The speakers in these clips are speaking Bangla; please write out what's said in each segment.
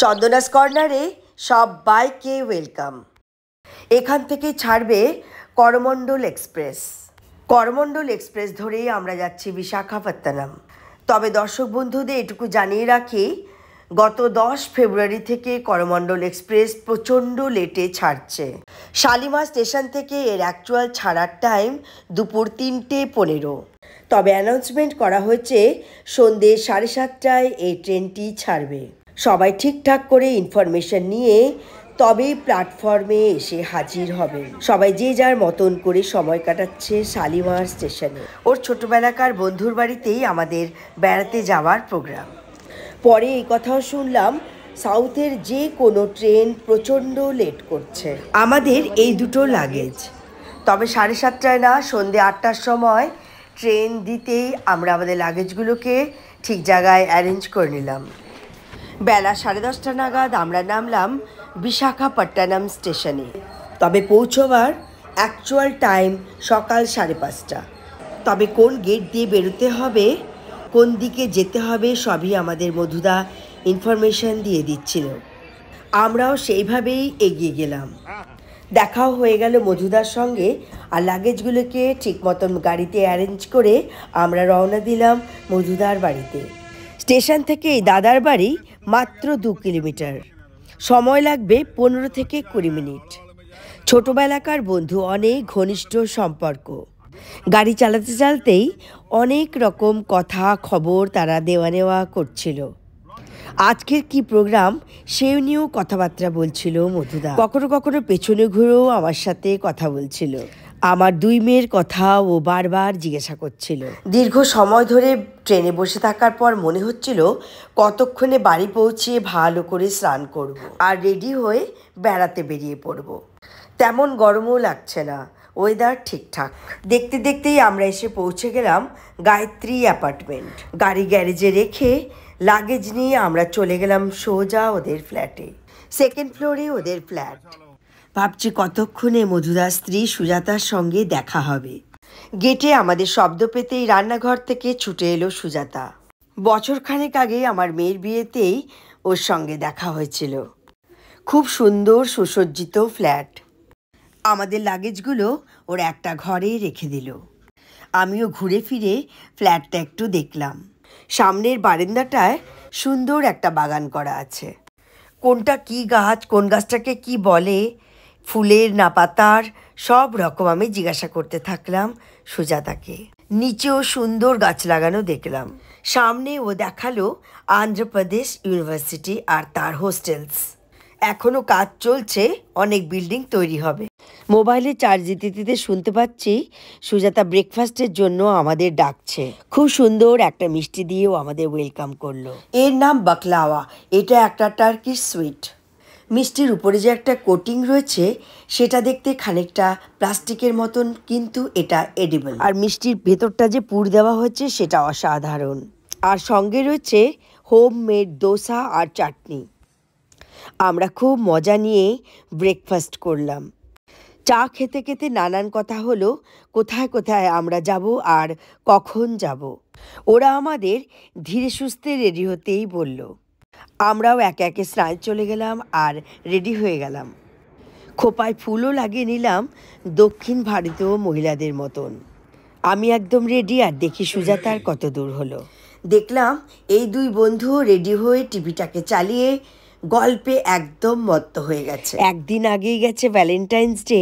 চন্দনাস কর্নারে সবাইকে ওয়েলকাম। এখান থেকে ছাড়বে করমণ্ডল এক্সপ্রেস। করমণ্ডল এক্সপ্রেস ধরেই আমরা যাচ্ছি বিশাখাপত্তনম। তবে দর্শক বন্ধুদের এটুকু জানিয়ে রাখি, গত 10 ফেব্রুয়ারি থেকে করমণ্ডল এক্সপ্রেস প্রচণ্ড লেটে ছাড়ছে। শালিমার স্টেশন থেকে এর অ্যাকচুয়াল ছাড়ার টাইম দুপুর 3:15। তবে অ্যানাউন্সমেন্ট করা হয়েছে সন্ধ্যে 7:30টায় এই ট্রেনটি ছাড়বে। সবাই ঠিকঠাক করে ইনফরমেশন নিয়ে তবেই প্ল্যাটফর্মে এসে হাজির হবেন। সবাই যে যার মতন করে সময় কাটাচ্ছে শালিমার স্টেশনে। ওর ছোটবেলাকার বন্ধুর বাড়িতেই আমাদের বেড়াতে যাওয়ার প্রোগ্রাম। পরে এই কথাও শুনলাম সাউথের যে কোনো ট্রেন প্রচণ্ড লেট করছে। আমাদের এই দুটো লাগেজ। তবে 7:30টায় না, সন্ধ্যে 8টার সময় ট্রেন দিতেই আমরা আমাদের লাগেজগুলোকে ঠিক জায়গায় অ্যারেঞ্জ করে নিলাম। বেলা 10:30 নাগাদ আমরা নামলাম বিশাখাপত্তনম স্টেশনে। তবে পৌঁছবার অ্যাকচুয়াল টাইম সকাল 5:30। তবে কোন গেট দিয়ে বেরোতে হবে, কোন দিকে যেতে হবে সবই আমাদের মধুদা ইনফরমেশন দিয়ে দিচ্ছিল। আমরাও সেইভাবেই এগিয়ে গেলাম। দেখাও হয়ে গেল মধুদার সঙ্গে, আর লাগেজগুলোকে ঠিক মতন গাড়িতে অ্যারেঞ্জ করে আমরা রওনা দিলাম মধুদার বাড়িতে। স্টেশন থেকে এই দাদার বাড়ি মাত্র 2 কিলোমিটার। সময় লাগবে 15 থেকে 20 মিনিট। ছোটবেলাকার বন্ধু, অনেক ঘনিষ্ঠ সম্পর্ক। গাড়ি চালাতে চালাতেই অনেক রকম কথা খবর তারা দেওয়া নেওয়া করছিল। আজকের কি প্রোগ্রাম সেই নিয়েও কথাবার্তা বলছিল মধুদা। কখনো কখনো পেছনে ঘুরেও আমার সাথে কথা বলছিল। আমার 2 মেয়ের কথা ও বারবার জিজ্ঞাসা করছিল। দীর্ঘ সময় ধরে ট্রেনে বসে থাকার পর মনে হচ্ছিল কতক্ষণে বাড়ি পৌঁছে ভালো করে স্নান করব আর রেডি হয়ে বেড়াতে বেরিয়ে পড়ব। তেমন গরমও লাগছে না, ওয়েদার ঠিকঠাক। দেখতে দেখতেই আমরা এসে পৌঁছে গেলাম গায়ত্রী অ্যাপার্টমেন্ট। গাড়ি গ্যারেজে রেখে লাগেজ নিয়ে আমরা চলে গেলাম সোজা ওদের ফ্ল্যাটে। 2nd ফ্লোরে ওদের ফ্ল্যাট। ভাবছি কতক্ষণে মধুদার স্ত্রী সুজাতার সঙ্গে দেখা হবে। গেটে আমাদের শব্দ পেতেই রান্নাঘর থেকে ছুটে এলো সুজাতা। বছরখানেক আগে আমার মেয়ের বিয়েতেই ওর সঙ্গে দেখা হয়েছিল। খুব সুন্দর সুসজ্জিত ফ্ল্যাট। আমাদের লাগেজগুলো ওর একটা ঘরে রেখে দিল। আমিও ঘুরে ফিরে ফ্ল্যাটটা একটু দেখলাম। সামনের বারান্দাটায় সুন্দর একটা বাগান করা আছে। কোনটা কি গাছ, কোন গাছটাকে কি বলে, ফুলের না পাতার, সব রকম আমি জিজ্ঞাসা করতে থাকলাম সুজাতাকে। নিচেও সুন্দর গাছ লাগানো দেখলাম। সামনে ও দেখালো অন্ধ্রপ্রদেশ ইউনিভার্সিটি আর তার হোস্টেলস। এখনও কাজ চলছে, অনেক বিল্ডিং তৈরি হবে। মোবাইলে চার্জ দিতে দিতে শুনতে পাচ্ছি সুজাতা ব্রেকফাস্টের জন্য আমাদের ডাকছে। খুব সুন্দর একটা মিষ্টি দিয়েও আমাদের ওয়েলকাম করলো। এর নাম বাকলাওয়া। এটা একটা টার্কিশ সুইট। মিষ্টির উপরে যে একটা কোটিং রয়েছে সেটা দেখতে খানিকটা প্লাস্টিকের মতন, কিন্তু এটা এডিবল। আর মিষ্টির ভেতরটা যে পুর দেওয়া হয়েছে সেটা অসাধারণ। আর সঙ্গে রয়েছে হোম মেড দোসা আর চাটনি। আমরা খুব মজা নিয়ে ব্রেকফাস্ট করলাম। চা খেতে খেতে নানান কথা হলো, কোথায় কোথায় আমরা যাব আর কখন যাব। ওরা আমাদের ধীরে সুস্থে রেডি হতেই বলল। আমরাও একে একে স্নান চলে গেলাম আর রেডি হয়ে গেলাম। খোপায় ফুলও লাগিয়ে নিলাম দক্ষিণ ভারতীয় মহিলাদের মতন। আমি একদম রেডি, আর দেখি সুজাতার কত দূর হলো। দেখলাম এই 2 বন্ধুও রেডি হয়ে টিভিটাকে চালিয়ে গল্পে একদম মত্ত হয়ে গেছে। একদিন আগেই গেছে ভ্যালেন্টাইন্স ডে,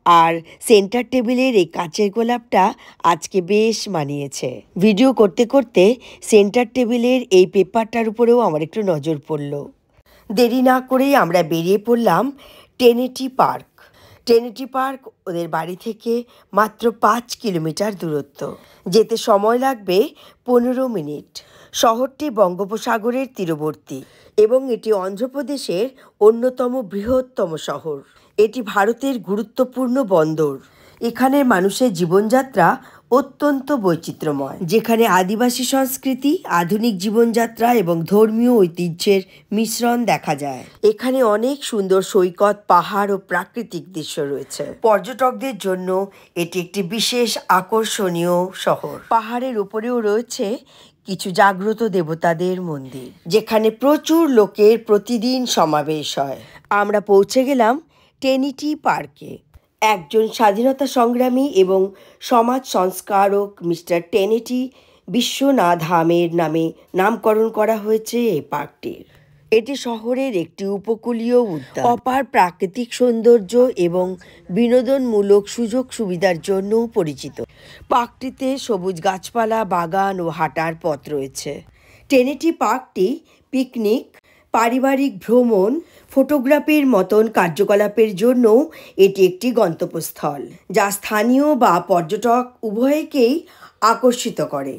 আর সেন্টার টেবিলের এই কাচের গোলাপটা আজকে বেশ মানিয়েছে। ভিডিও করতে করতে সেন্টার টেবিলের এই পেপারটার উপরেও আমার একটু নজর পড়ল। দেরি না করেই আমরা বেরিয়ে পড়লাম টেনেটি পার্ক। টেনেটি পার্ক ওদের বাড়ি থেকে মাত্র 5 কিলোমিটার দূরত্ব। যেতে সময় লাগবে 15 মিনিট। শহরটি বঙ্গোপসাগরের তীরবর্তী এবং এটি অন্ধ্রপ্রদেশের অন্যতম বৃহত্তম শহর। এটি ভারতের গুরুত্বপূর্ণ বন্দর। এখানের মানুষের জীবনযাত্রা অত্যন্ত বৈচিত্র্যময়, যেখানে আদিবাসী সংস্কৃতি, আধুনিক জীবনযাত্রা এবং ধর্মীয় ঐতিহ্যের মিশ্রণ দেখা যায়। এখানে অনেক সুন্দর সৈকত, পাহাড় ও প্রাকৃতিক দৃশ্য রয়েছে। পর্যটকদের জন্য এটি একটি বিশেষ আকর্ষণীয় শহর। পাহাড়ের উপরেও রয়েছে কিছু জাগ্রত দেবতাদের মন্দির, যেখানে প্রচুর লোকের প্রতিদিন সমাবেশ হয়। আমরা পৌঁছে গেলাম ট্রিনিটি পার্কে। একজন স্বাধীনতা সংগ্রামী এবং সমাজ সংস্কারক মিস্টার ট্রিনিটি বিশ্বনাথামের নামে নামকরণ করা হয়েছে এই পার্কটির। এটি শহরের একটি উপকূলীয় উদ্যান, অপার প্রাকৃতিক সৌন্দর্য এবং বিনোদনমূলক সুযোগ সুবিধার জন্যও পরিচিত। পার্কটিতে সবুজ গাছপালা, বাগান ও হাঁটার পথ রয়েছে। ট্রিনিটি পার্কটি পিকনিক, পারিবারিক ভ্রমণ, ফটোগ্রাফির মতন কার্যকলাপের জন্য এটি একটি গন্তব্যস্থল, যা স্থানীয় বা পর্যটক উভয়কেই আকর্ষিত করে।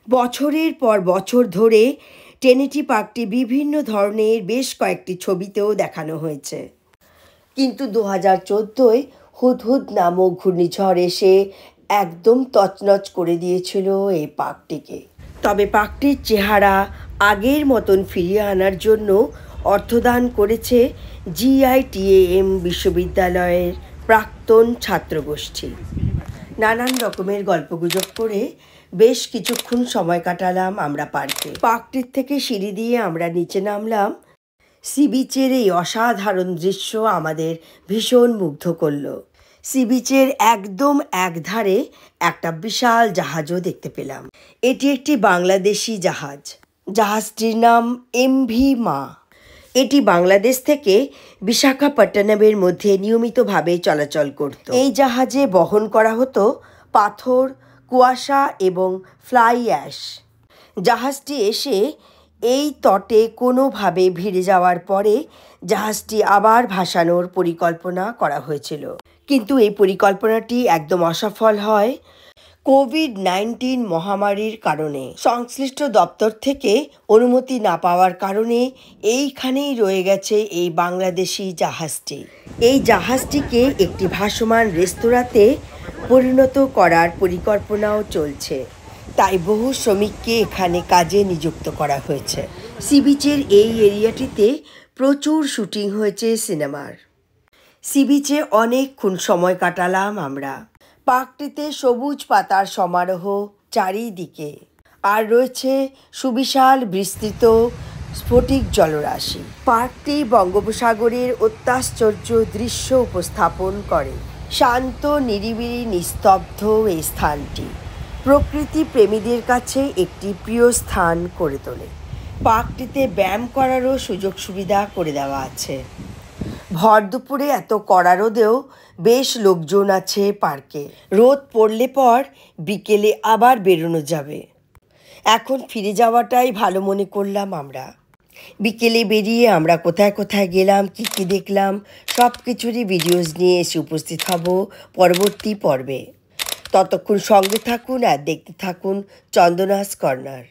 বছরের পর বছর ধরে ট্রিনিটি পার্কটি বিভিন্ন ধরনের বেশ কয়েকটি ছবিতেও দেখানো হয়েছে, কিন্তু 2014 হুদহুদ নামক ঘূর্ণিঝড় এসে একদম তছনছ করে দিয়েছিল এই পার্কটিকে। তবে পার্কটির চেহারা আগের মতন ফিরিয়ে আনার জন্য অর্থদান করেছে GITAM বিশ্ববিদ্যালয়ের প্রাক্তন ছাত্রগোষ্ঠী। নানান রকমের গল্পগুজব করে বেশ কিছুক্ষণ সময় কাটালাম আমরা পার্কে। পার্কটির থেকে সিঁড়ি দিয়ে আমরা নিচে নামলাম। সি বিচের এই অসাধারণ দৃশ্য আমাদের ভীষণ মুগ্ধ করল। সি বিচের একদম একধারে একটা বিশাল জাহাজও দেখতে পেলাম। এটি একটি বাংলাদেশি জাহাজ। জাহাজটির নাম MV মা। এটি বাংলাদেশ থেকে বিশাখাপট্টনমের মধ্যে নিয়মিতভাবে চলাচল করত। এই জাহাজে বহন করা হতো পাথর, কুয়াশা এবং ফ্লাই অ্যাশ। জাহাজটি এসে এই তটে কোনোভাবে ভিড়ে যাওয়ার পরে জাহাজটি আবার ভাসানোর পরিকল্পনা করা হয়েছিল, কিন্তু এই পরিকল্পনাটি একদম অসফল হয় কোভিড-19 মহামারীর কারণে। সংশ্লিষ্ট দপ্তর থেকে অনুমতি না পাওয়ার কারণে এইখানেই রয়ে গেছে এই বাংলাদেশি জাহাজটি। এই জাহাজটিকে একটি ভাসমান রেস্তোরাঁতে পরিণত করার পরিকল্পনাও চলছে, তাই বহু শ্রমিককে এখানে কাজে নিযুক্ত করা হয়েছে। সি বিচের এই এরিয়াটিতে প্রচুর শুটিং হয়েছে সিনেমার। সি বিচে অনেকক্ষণ সময় কাটালাম আমরা। পার্কটিতে সবুজ পাতার সমারোহ চারিদিকে, আর রয়েছে সুবিশাল বিস্তৃত স্ফটিক জলরাশি। পার্কটি বঙ্গোপসাগরের অত্যাশ্চর্য দৃশ্য উপস্থাপন করে। শান্ত, নিরিবিলি, নিস্তব্ধ এই স্থানটি প্রকৃতি প্রেমীদের কাছে একটি প্রিয় স্থান করে তোলে। পার্কটিতে ব্যায়াম করারও সুযোগ সুবিধা করে দেওয়া আছে। ভর দুপুরে এত কড়া রোদেও বেশ লোকজন আছে পার্কে। রোদ পড়লে পর বিকেলে আবার বেরোনো যাবে। এখন ফিরে যাওয়াটাই ভালো মনে করলাম আমরা। বিকেলে বেরিয়ে আমরা কোথায় কোথায় গেলাম, কী কী দেখলাম, সব কিছুরই ভিডিওস নিয়ে এসে উপস্থিত হব পরবর্তী পর্বে। ততক্ষণ সঙ্গে থাকুন আর দেখতে থাকুন চন্দনাস কর্নার।